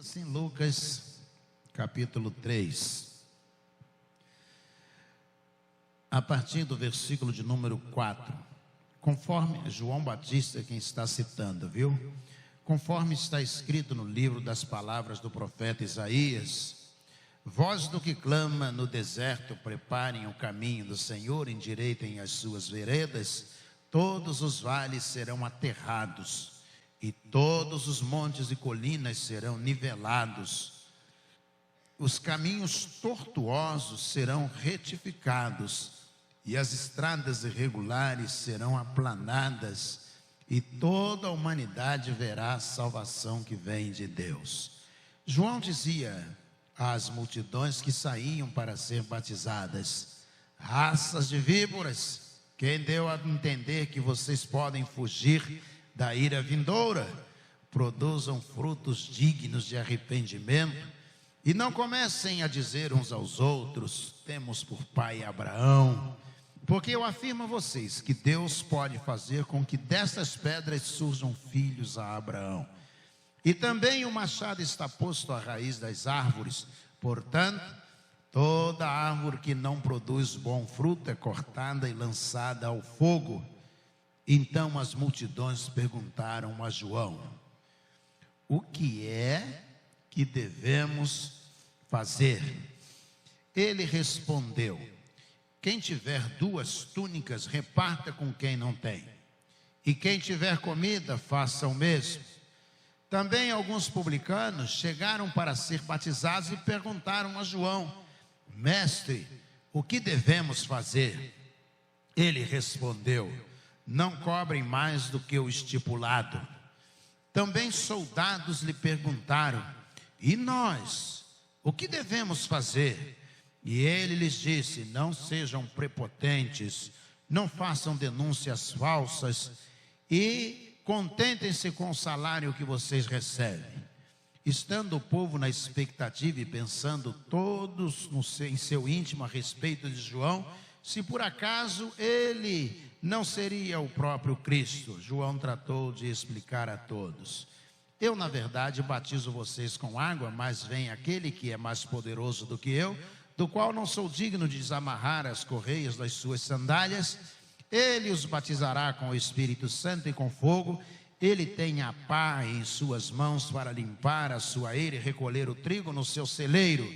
Assim, Lucas, capítulo 3, a partir do versículo de número 4, conforme João Batista quem está citando, viu? Conforme está escrito no livro das palavras do profeta Isaías: voz do que clama no deserto, preparem o caminho do Senhor, endireitem as suas veredas, todos os vales serão aterrados, e todos os montes e colinas serão nivelados, os caminhos tortuosos serão retificados, e as estradas irregulares serão aplanadas, e toda a humanidade verá a salvação que vem de Deus. João dizia às multidões que saíam para ser batizadas: raças de víboras, quem deu a entender que vocês podem fugir da ira vindoura? Produzam frutos dignos de arrependimento, e não comecem a dizer uns aos outros: temos por pai Abraão. Porque eu afirmo a vocês que Deus pode fazer com que dessas pedras surjam filhos a Abraão. E também o machado está posto à raiz das árvores. Portanto, toda árvore que não produz bom fruto é cortada e lançada ao fogo. Então as multidões perguntaram a João: o que é que devemos fazer? Ele respondeu: quem tiver 2 túnicas, reparta com quem não tem, e quem tiver comida, faça o mesmo. Também alguns publicanos chegaram para ser batizados e perguntaram a João: mestre, o que devemos fazer? Ele respondeu: não cobrem mais do que o estipulado. Também soldados lhe perguntaram: e nós, o que devemos fazer? E ele lhes disse: não sejam prepotentes, não façam denúncias falsas e contentem-se com o salário que vocês recebem. Estando o povo na expectativa e pensando todos em seu íntimo a respeito de João, se por acaso ele não seria o próprio Cristo, João tratou de explicar a todos: eu, na verdade, batizo vocês com água, mas vem aquele que é mais poderoso do que eu, do qual não sou digno de desamarrar as correias das suas sandálias. Ele os batizará com o Espírito Santo e com fogo. Ele tem a pá em suas mãos para limpar a sua eira e recolher o trigo no seu celeiro.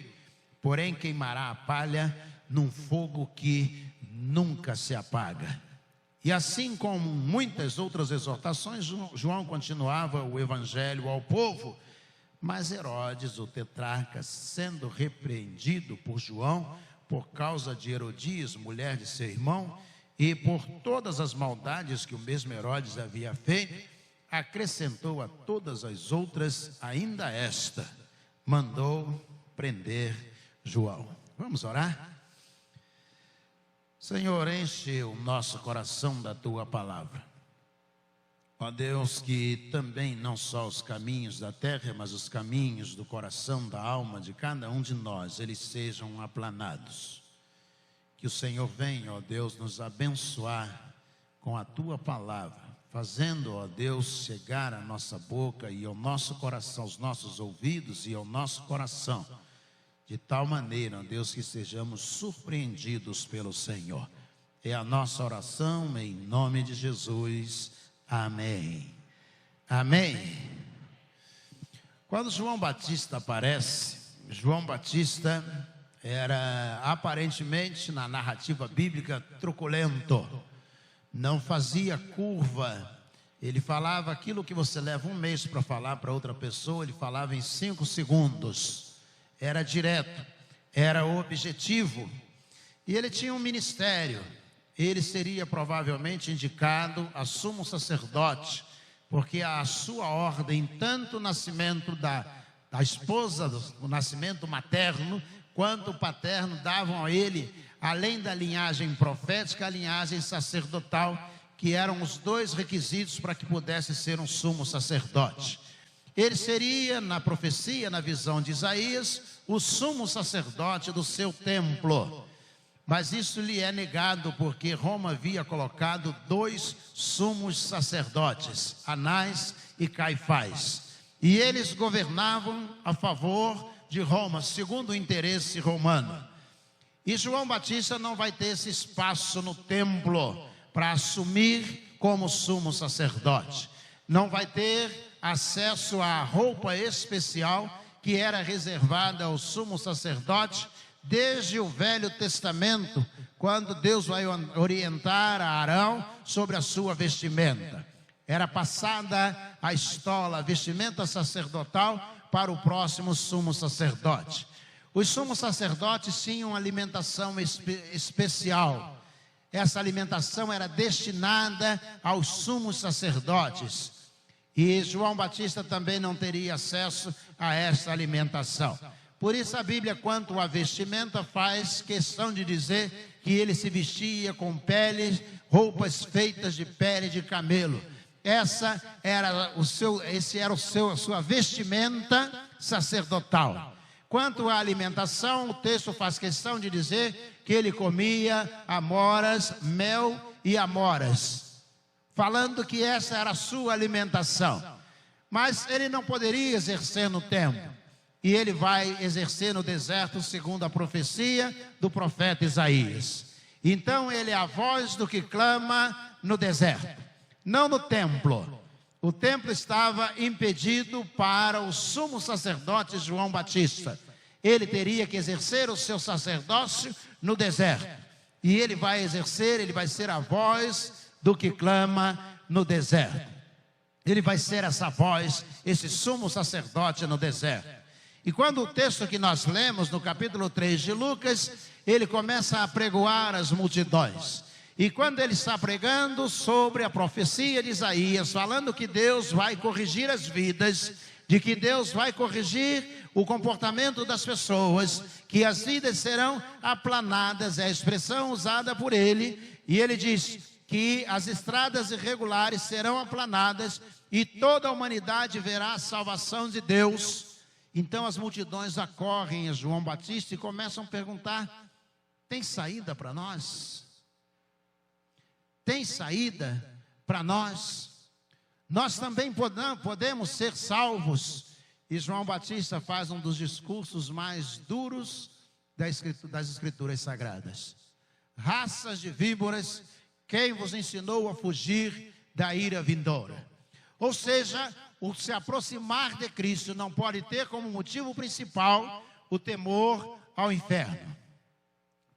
Porém queimará a palha num fogo que nunca se apaga. E assim como muitas outras exortações, João continuava o evangelho ao povo. Mas Herodes, o tetrarca, sendo repreendido por João por causa de Herodias, mulher de seu irmão, e por todas as maldades que o mesmo Herodes havia feito, acrescentou a todas as outras ainda esta: mandou prender João. Vamos orar? Senhor, enche o nosso coração da tua palavra. Ó Deus, que também não só os caminhos da terra, mas os caminhos do coração, da alma de cada um de nós, eles sejam aplanados. Que o Senhor venha, ó Deus, nos abençoar com a tua palavra, fazendo, ó Deus, chegar à nossa boca e ao nosso coração, aos nossos ouvidos e ao nosso coração, de tal maneira, ó Deus, que sejamos surpreendidos pelo Senhor. É a nossa oração em nome de Jesus. Amém. Amém. Quando João Batista aparece, João Batista era aparentemente, na narrativa bíblica, truculento. Não fazia curva. Ele falava aquilo que você leva um mês para falar para outra pessoa, ele falava em 5 segundos. Era direto, era objetivo. E ele tinha um ministério. Ele seria provavelmente indicado a sumo sacerdote, porque a sua ordem, tanto o nascimento da esposa, o nascimento materno, quanto o paterno, davam a ele, além da linhagem profética, a linhagem sacerdotal, que eram os 2 requisitos para que pudesse ser um sumo sacerdote. Ele seria, na profecia, na visão de Isaías, o sumo sacerdote do seu templo. Mas isso lhe é negado porque Roma havia colocado 2 sumos sacerdotes, Anás e Caifás. e eles governavam a favor de Roma, segundo o interesse romano. E João Batista não vai ter esse espaço no templo para assumir como sumo sacerdote. Não vai ter acesso à roupa especial que era reservada ao sumo sacerdote desde o Velho Testamento, quando Deus vai orientar a Arão sobre a sua vestimenta. Era passada a estola, a vestimenta sacerdotal, para o próximo sumo sacerdote. Os sumos sacerdotes tinham uma alimentação especial. Essa alimentação era destinada aos sumos sacerdotes. E João Batista também não teria acesso a essa alimentação. Por isso a Bíblia, quanto à vestimenta, faz questão de dizer que ele se vestia com peles, roupas feitas de pele de camelo. Essa era a sua vestimenta sacerdotal. Quanto à alimentação, o texto faz questão de dizer que ele comia amoras, mel e amoras, falando que essa era a sua alimentação. Mas ele não poderia exercer no templo, e ele vai exercer no deserto, segundo a profecia do profeta Isaías. Então ele é a voz do que clama no deserto, não no templo. O templo estava impedido para o sumo sacerdote João Batista. Ele teria que exercer o seu sacerdócio no deserto. E ele vai exercer, ele vai ser a voz do que clama no deserto. Ele vai ser essa voz, esse sumo sacerdote no deserto. E quando o texto que nós lemos no capítulo 3 de Lucas, ele começa a pregoar as multidões. E quando ele está pregando sobre a profecia de Isaías, falando que Deus vai corrigir as vidas, de que Deus vai corrigir o comportamento das pessoas, que as vidas serão aplanadas, é a expressão usada por ele, e ele diz que as estradas irregulares serão aplanadas e toda a humanidade verá a salvação de Deus. Então as multidões acorrem a João Batista e começam a perguntar: tem saída para nós? Tem saída para nós? Nós também podemos ser salvos. E João Batista faz um dos discursos mais duros das Escrituras Sagradas. Raças de víboras, quem vos ensinou a fugir da ira vindoura? Ou seja, o se aproximar de Cristo não pode ter como motivo principal o temor ao inferno.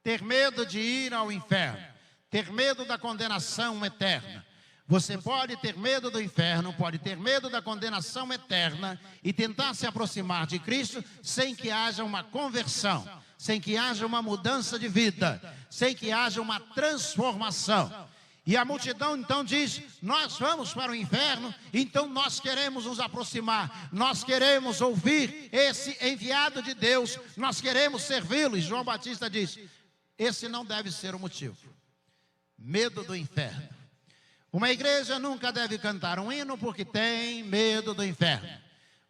Ter medo de ir ao inferno. Ter medo da condenação eterna. Você pode ter medo do inferno, pode ter medo da condenação eterna e tentar se aproximar de Cristo sem que haja uma conversão, sem que haja uma mudança de vida, sem que haja uma transformação. E a multidão então diz: nós vamos para o inferno, então nós queremos nos aproximar, nós queremos ouvir esse enviado de Deus, nós queremos servi-lo. E João Batista diz: esse não deve ser o motivo. Medo do inferno. Uma igreja nunca deve cantar um hino porque tem medo do inferno.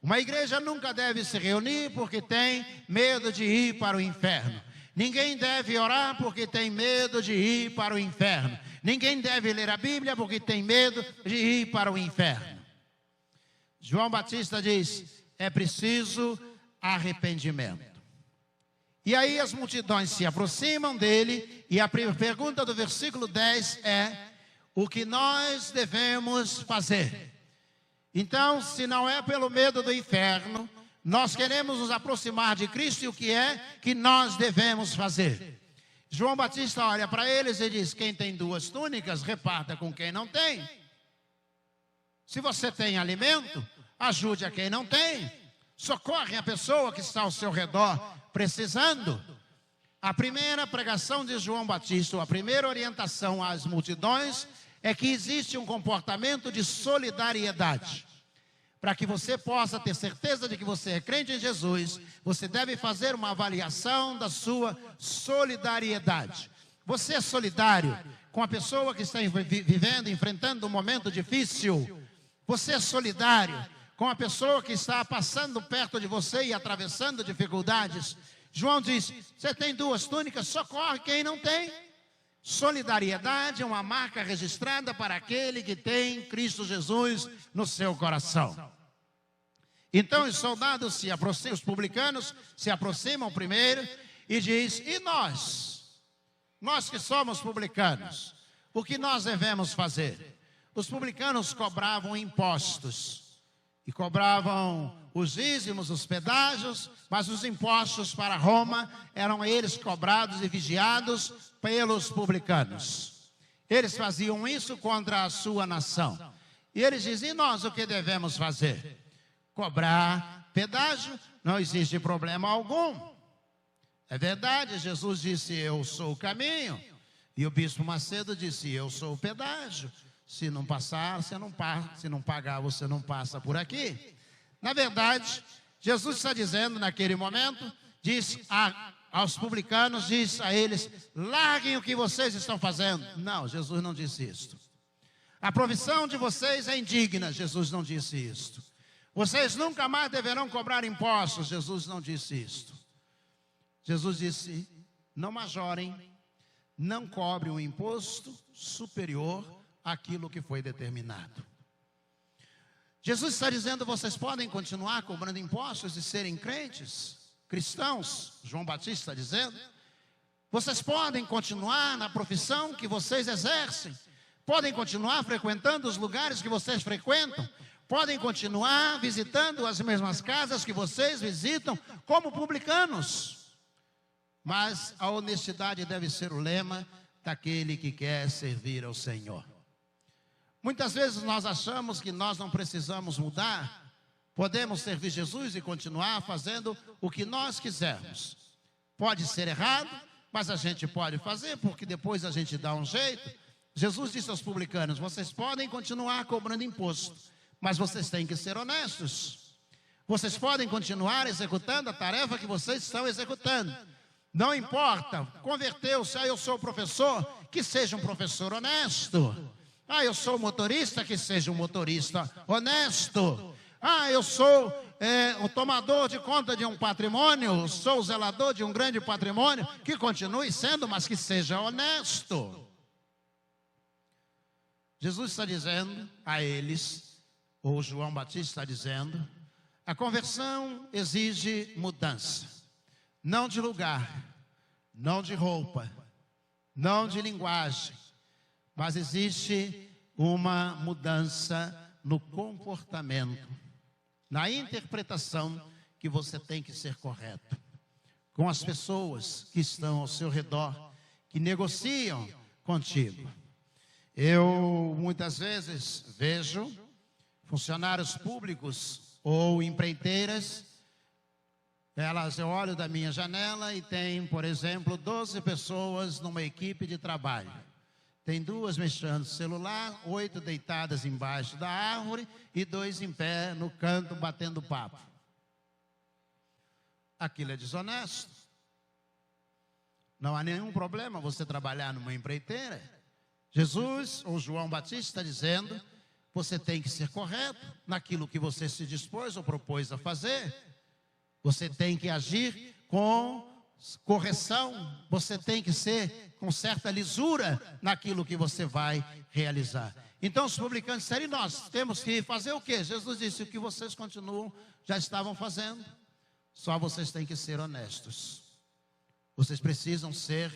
Uma igreja nunca deve se reunir porque tem medo de ir para o inferno. Ninguém deve orar porque tem medo de ir para o inferno. Ninguém deve ler a Bíblia porque tem medo de ir para o inferno. João Batista diz: é preciso arrependimento. E aí as multidões se aproximam dele, e a pergunta do versículo 10 é: o que nós devemos fazer? Então, se não é pelo medo do inferno, nós queremos nos aproximar de Cristo, e o que é que nós devemos fazer? João Batista olha para eles e diz: quem tem 2 túnicas, reparta com quem não tem. Se você tem alimento, ajude a quem não tem. Socorre a pessoa que está ao seu redor precisando. A primeira pregação de João Batista, a primeira orientação às multidões, é que existe um comportamento de solidariedade. Para que você possa ter certeza de que você é crente em Jesus, você deve fazer uma avaliação da sua solidariedade. Você é solidário com a pessoa que está vivendo, enfrentando um momento difícil? Você é solidário com a pessoa que está passando perto de você e atravessando dificuldades? João diz: você tem 2 túnicas, socorre quem não tem. Solidariedade é uma marca registrada para aquele que tem Cristo Jesus no seu coração. Então os soldados se aproximam, os publicanos se aproximam primeiro e diz: e nós? Nós que somos publicanos, o que nós devemos fazer? Os publicanos cobravam impostos. E cobravam os dízimos, os pedágios, mas os impostos para Roma eram eles cobrados e vigiados pelos publicanos. Eles faziam isso contra a sua nação. E eles dizem: e nós o que devemos fazer? Cobrar pedágio, não existe problema algum. É verdade, Jesus disse: eu sou o caminho. E o bispo Macedo disse: eu sou o pedágio. Se não passar, você não passa. Se não pagar, você não passa por aqui. Na verdade, Jesus está dizendo naquele momento, diz aos publicanos, diz a eles: larguem o que vocês estão fazendo. Não, Jesus não disse isto. A profissão de vocês é indigna. Jesus não disse isto. Vocês nunca mais deverão cobrar impostos. Jesus não disse isto. Jesus disse: não majorem, não cobre um imposto superior àquilo que foi determinado. Jesus está dizendo: vocês podem continuar cobrando impostos e serem crentes, cristãos. João Batista está dizendo: vocês podem continuar na profissão que vocês exercem, podem continuar frequentando os lugares que vocês frequentam, podem continuar visitando as mesmas casas que vocês visitam como publicanos. Mas a honestidade deve ser o lema daquele que quer servir ao Senhor. Muitas vezes nós achamos que nós não precisamos mudar, podemos servir Jesus e continuar fazendo o que nós quisermos. Pode ser errado, mas a gente pode fazer, porque depois a gente dá um jeito. Jesus disse aos publicanos: vocês podem continuar cobrando imposto, mas vocês têm que ser honestos. Vocês podem continuar executando a tarefa que vocês estão executando. Não importa, converteu-se: eu sou professor, que seja um professor honesto. Eu sou motorista, que seja um motorista honesto. Eu sou o tomador de conta de um patrimônio, sou o zelador de um grande patrimônio, que continue sendo, mas que seja honesto. Jesus está dizendo a eles, ou João Batista está dizendo: a conversão exige mudança. Não de lugar, não de roupa, não de linguagem, mas existe uma mudança no comportamento, na interpretação que você tem que ser correto com as pessoas que estão ao seu redor, que negociam contigo. Eu muitas vezes vejo funcionários públicos ou empreiteiras. Eu olho da minha janela e tem, por exemplo, 12 pessoas numa equipe de trabalho. Tem 2 mexendo no celular, 8 deitadas embaixo da árvore e 2 em pé no canto batendo papo. Aquilo é desonesto. Não há nenhum problema você trabalhar numa empreiteira. Jesus, ou João Batista, está dizendo: você tem que ser correto naquilo que você se dispôs ou propôs a fazer. Você tem que agir com correção, você tem que ser com certa lisura naquilo que você vai realizar. Então os publicanos disseram: e nós temos que fazer o quê? Jesus disse: o que vocês continuam, já estavam fazendo, só vocês têm que ser honestos. Vocês precisam ser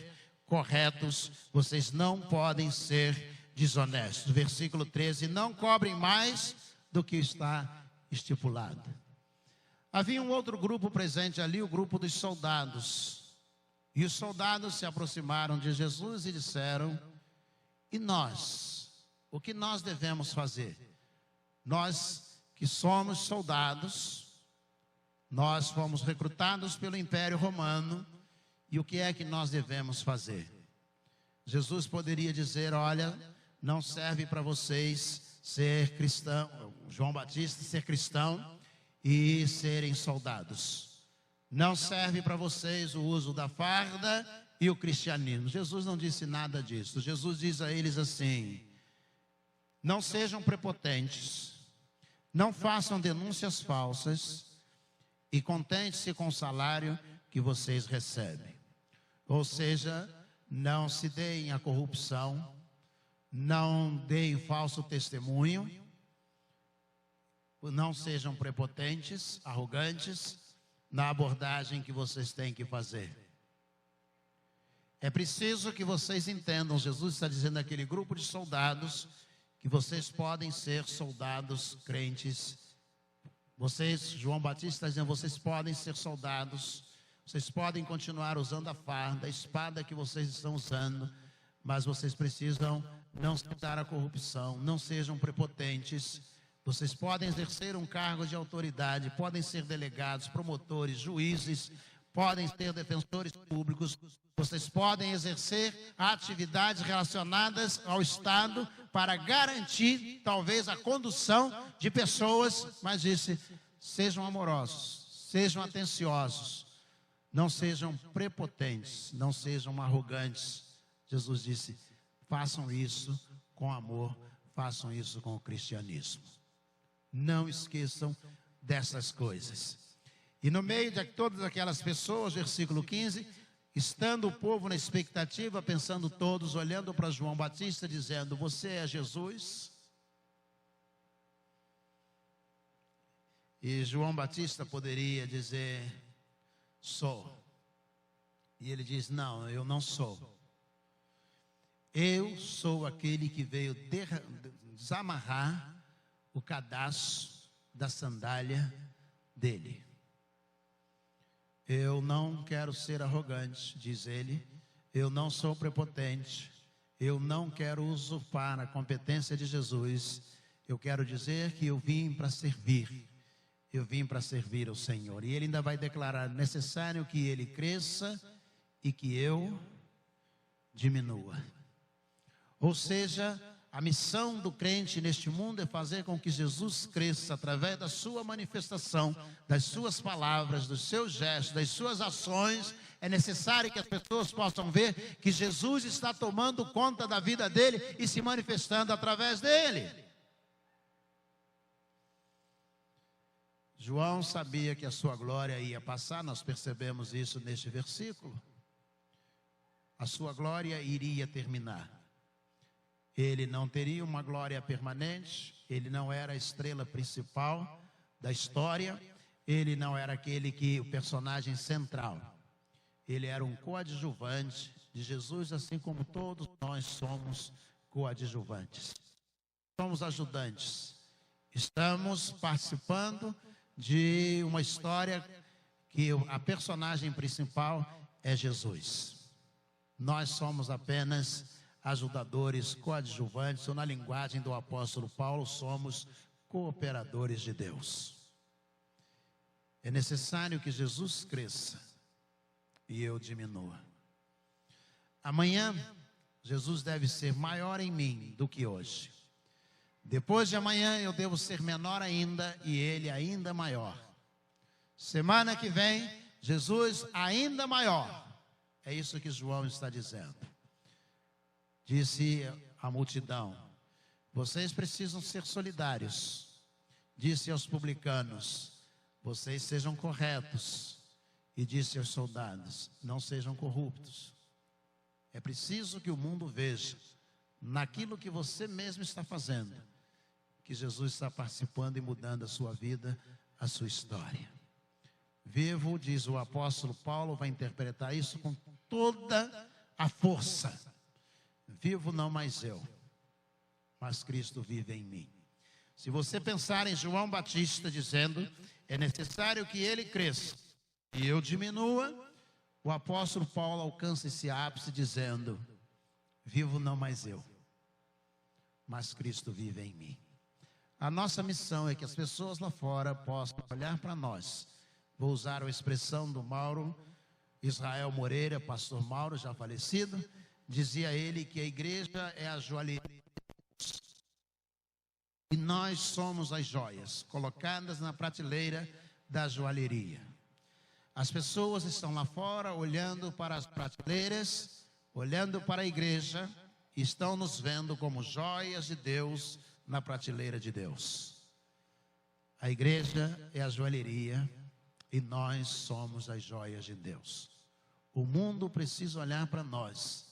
corretos, vocês não podem ser desonestos. Versículo 13: não cobrem mais do que está estipulado. Havia um outro grupo presente ali, o grupo dos soldados. E os soldados se aproximaram de Jesus e disseram: e nós? O que nós devemos fazer? Nós que somos soldados, nós fomos recrutados pelo Império Romano, e o que é que nós devemos fazer? Jesus poderia dizer: olha, não serve para vocês ser cristão, João Batista ser cristão e serem soldados. Não serve para vocês o uso da farda e o cristianismo. Jesus não disse nada disso. Jesus diz a eles assim: não sejam prepotentes, não façam denúncias falsas e contente-se com o salário que vocês recebem. Ou seja, não se deem à corrupção, não deem falso testemunho não sejam prepotentes, arrogantes na abordagem que vocês têm que fazer. É preciso que vocês entendam, Jesus está dizendo àquele grupo de soldados, que vocês podem ser soldados crentes. Vocês, João Batista está dizendo, vocês podem ser soldados, vocês podem continuar usando a farda, a espada que vocês estão usando, mas vocês precisam não aceitar a corrupção, não sejam prepotentes. Vocês podem exercer um cargo de autoridade, podem ser delegados, promotores, juízes, podem ser defensores públicos, vocês podem exercer atividades relacionadas ao Estado para garantir, talvez, a condução de pessoas, mas disse, sejam amorosos, sejam atenciosos, não sejam prepotentes, não sejam arrogantes. Jesus disse, façam isso com amor, façam isso com o cristianismo. Não esqueçam dessas coisas. E no meio de todas aquelas pessoas, versículo 15, estando o povo na expectativa, pensando todos, olhando para João Batista, dizendo, você é Jesus? E João Batista poderia dizer, sou. E ele diz, não, eu não sou. Eu sou aquele que veio desamarrar o cadastro da sandália dele. Eu não quero ser arrogante, diz ele. Eu não sou prepotente. Eu não quero usurpar a competência de Jesus. Eu quero dizer que eu vim para servir. Eu vim para servir ao Senhor. E ele ainda vai declarar, necessário que ele cresça e que eu diminua. Ou seja, a missão do crente neste mundo é fazer com que Jesus cresça através da sua manifestação, das suas palavras, dos seus gestos, das suas ações. É necessário que as pessoas possam ver que Jesus está tomando conta da vida dele e se manifestando através dele. João sabia que a sua glória ia passar, nós percebemos isso neste versículo. A sua glória iria terminar. Ele não teria uma glória permanente, ele não era a estrela principal da história, ele não era o personagem central. Ele era um coadjuvante de Jesus, assim como todos nós somos coadjuvantes. Somos ajudantes. Estamos participando de uma história que a personagem principal é Jesus. Nós somos apenas ajudadores, coadjuvantes, ou na linguagem do apóstolo Paulo, somos cooperadores de Deus. É necessário que Jesus cresça e eu diminua. Amanhã, Jesus deve ser maior em mim do que hoje. Depois de amanhã, eu devo ser menor ainda e ele ainda maior. Semana que vem, Jesus ainda maior. É isso que João está dizendo. Disse à multidão, vocês precisam ser solidários. Disse aos publicanos, vocês sejam corretos. E disse aos soldados, não sejam corruptos. É preciso que o mundo veja, naquilo que você mesmo está fazendo, que Jesus está participando e mudando a sua vida, a sua história. Vivo, diz o apóstolo Paulo, vai interpretar isso com toda a força. Vivo não mais eu, mas Cristo vive em mim. Se você pensar em João Batista dizendo, é necessário que ele cresça e eu diminua, o apóstolo Paulo alcança esse ápice dizendo, vivo não mais eu, mas Cristo vive em mim. A nossa missão é que as pessoas lá fora possam olhar para nós. Vou usar a expressão do Mauro Israel Moreira, pastor Mauro, já falecido. Dizia ele que a igreja é a joalheria e nós somos as joias colocadas na prateleira da joalheria. As pessoas estão lá fora olhando para as prateleiras, olhando para a igreja, e estão nos vendo como joias de Deus na prateleira de Deus. A igreja é a joalheria e nós somos as joias de Deus. O mundo precisa olhar para nós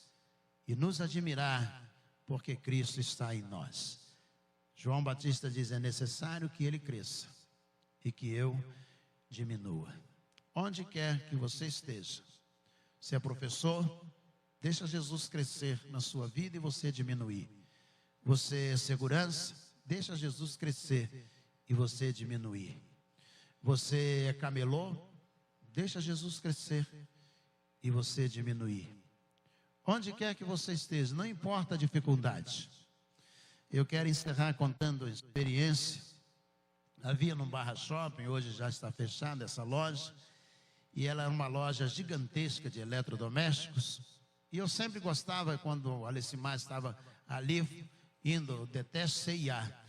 e nos admirar, porque Cristo está em nós. João Batista diz: é necessário que ele cresça e que eu diminua. Onde quer que você esteja, se é professor, deixa Jesus crescer na sua vida e você diminuir. Você é segurança, deixa Jesus crescer e você diminuir. Você é camelô, deixa Jesus crescer e você diminuir. Onde quer que você esteja, não importa a dificuldade. Eu quero encerrar contando a experiência. Havia no Barra Shopping, hoje já está fechada essa loja, e ela era uma loja gigantesca de eletrodomésticos. E eu sempre gostava, quando o Alecimar estava ali, indo, detesto CIA.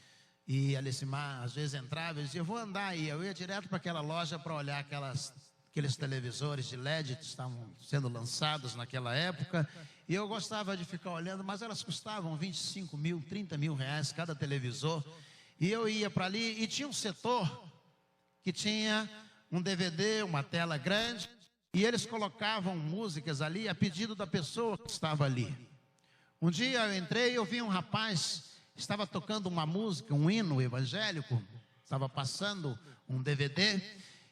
E a Alecimar às vezes entrava e dizia: eu vou andar aí. Eu ia direto para aquela loja para olhar aqueles televisores de LED que estavam sendo lançados naquela época. E eu gostava de ficar olhando, mas elas custavam 25 mil, 30 mil reais cada televisor. E eu ia para ali e tinha um setor que tinha um DVD, uma tela grande, e eles colocavam músicas ali a pedido da pessoa que estava ali. Um dia eu entrei e eu vi um rapaz, estava tocando uma música, um hino evangélico, estava passando um DVD,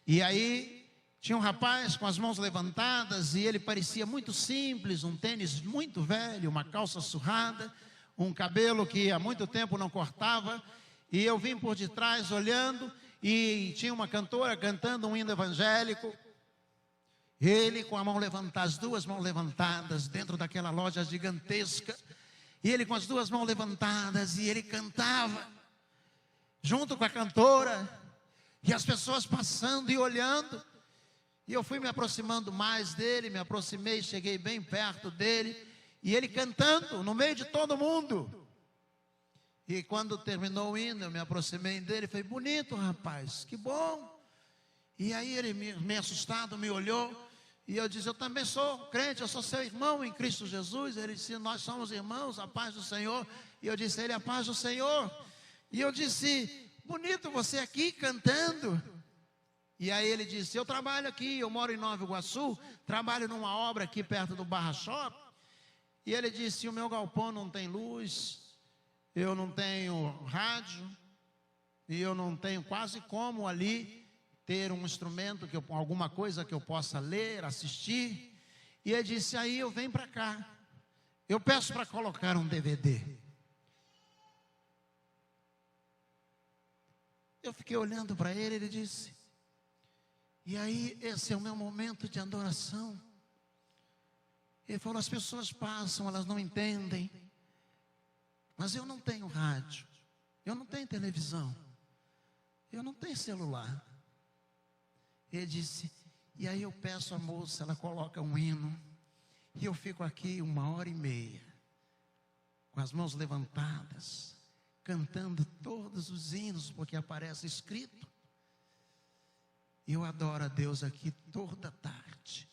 e aí tinha um rapaz com as mãos levantadas, e ele parecia muito simples, um tênis muito velho, uma calça surrada, um cabelo que há muito tempo não cortava, e eu vim por detrás olhando, e tinha uma cantora cantando um hino evangélico. Ele com a mão levantada, as duas mãos levantadas, dentro daquela loja gigantesca, e ele com as duas mãos levantadas, e ele cantava, junto com a cantora, e as pessoas passando e olhando, e eu fui me aproximando mais dele, me aproximei, cheguei bem perto dele, e ele cantando, no meio de todo mundo. E quando terminou o hino, eu me aproximei dele e falei: bonito, rapaz, que bom. E aí ele, meio assustado, me olhou, e eu disse: eu também sou crente, eu sou seu irmão em Cristo Jesus. Ele disse: nós somos irmãos, a paz do Senhor. E eu disse a ele: a paz do Senhor. E eu disse: bonito você aqui cantando. E aí ele disse: eu trabalho aqui, eu moro em Nova Iguaçu, trabalho numa obra aqui perto do Barra Shopping. E ele disse: o meu galpão não tem luz, eu não tenho rádio, e eu não tenho quase como ali ter um instrumento, alguma coisa que eu possa ler, assistir. E ele disse: aí eu venho para cá, eu peço para colocar um DVD. Eu fiquei olhando para ele, ele disse: e aí esse é o meu momento de adoração. Ele falou: as pessoas passam, elas não entendem, mas eu não tenho rádio, eu não tenho televisão, eu não tenho celular. Ele disse: e aí eu peço à moça, ela coloca um hino, e eu fico aqui 1h30, com as mãos levantadas, cantando todos os hinos, porque aparece escrito. E eu adoro a Deus aqui toda tarde.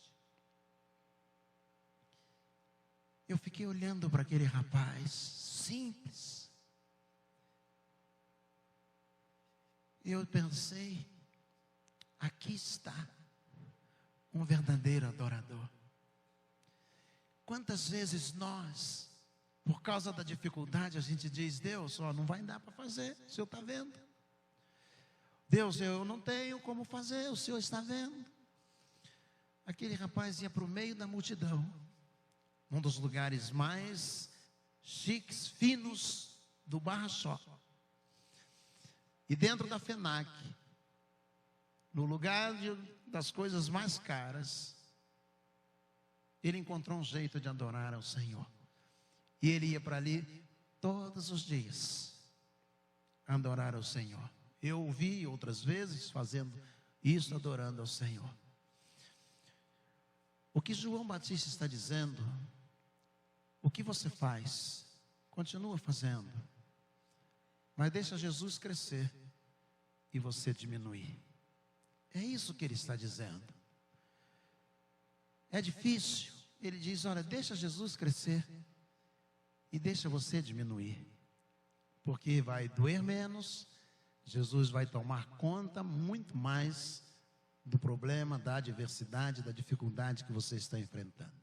Eu fiquei olhando para aquele rapaz simples. E eu pensei: aqui está um verdadeiro adorador. Quantas vezes nós, por causa da dificuldade, a gente diz: Deus, não vai dar para fazer, o Senhor está vendo. Deus, eu não tenho como fazer, o Senhor está vendo. Aquele rapaz ia para o meio da multidão, um dos lugares mais chiques, finos do Barra Shopping. E dentro da FENAC, no lugar das coisas mais caras, ele encontrou um jeito de adorar ao Senhor. E ele ia para ali todos os dias, adorar ao Senhor. Eu ouvi outras vezes fazendo isso, adorando ao Senhor. O que João Batista está dizendo: o que você faz, continua fazendo, mas deixa Jesus crescer e você diminuir. É isso que ele está dizendo. É difícil. Ele diz: olha, deixa Jesus crescer e deixa você diminuir, porque vai doer menos. Jesus vai tomar conta muito mais do problema, da adversidade, da dificuldade que você está enfrentando.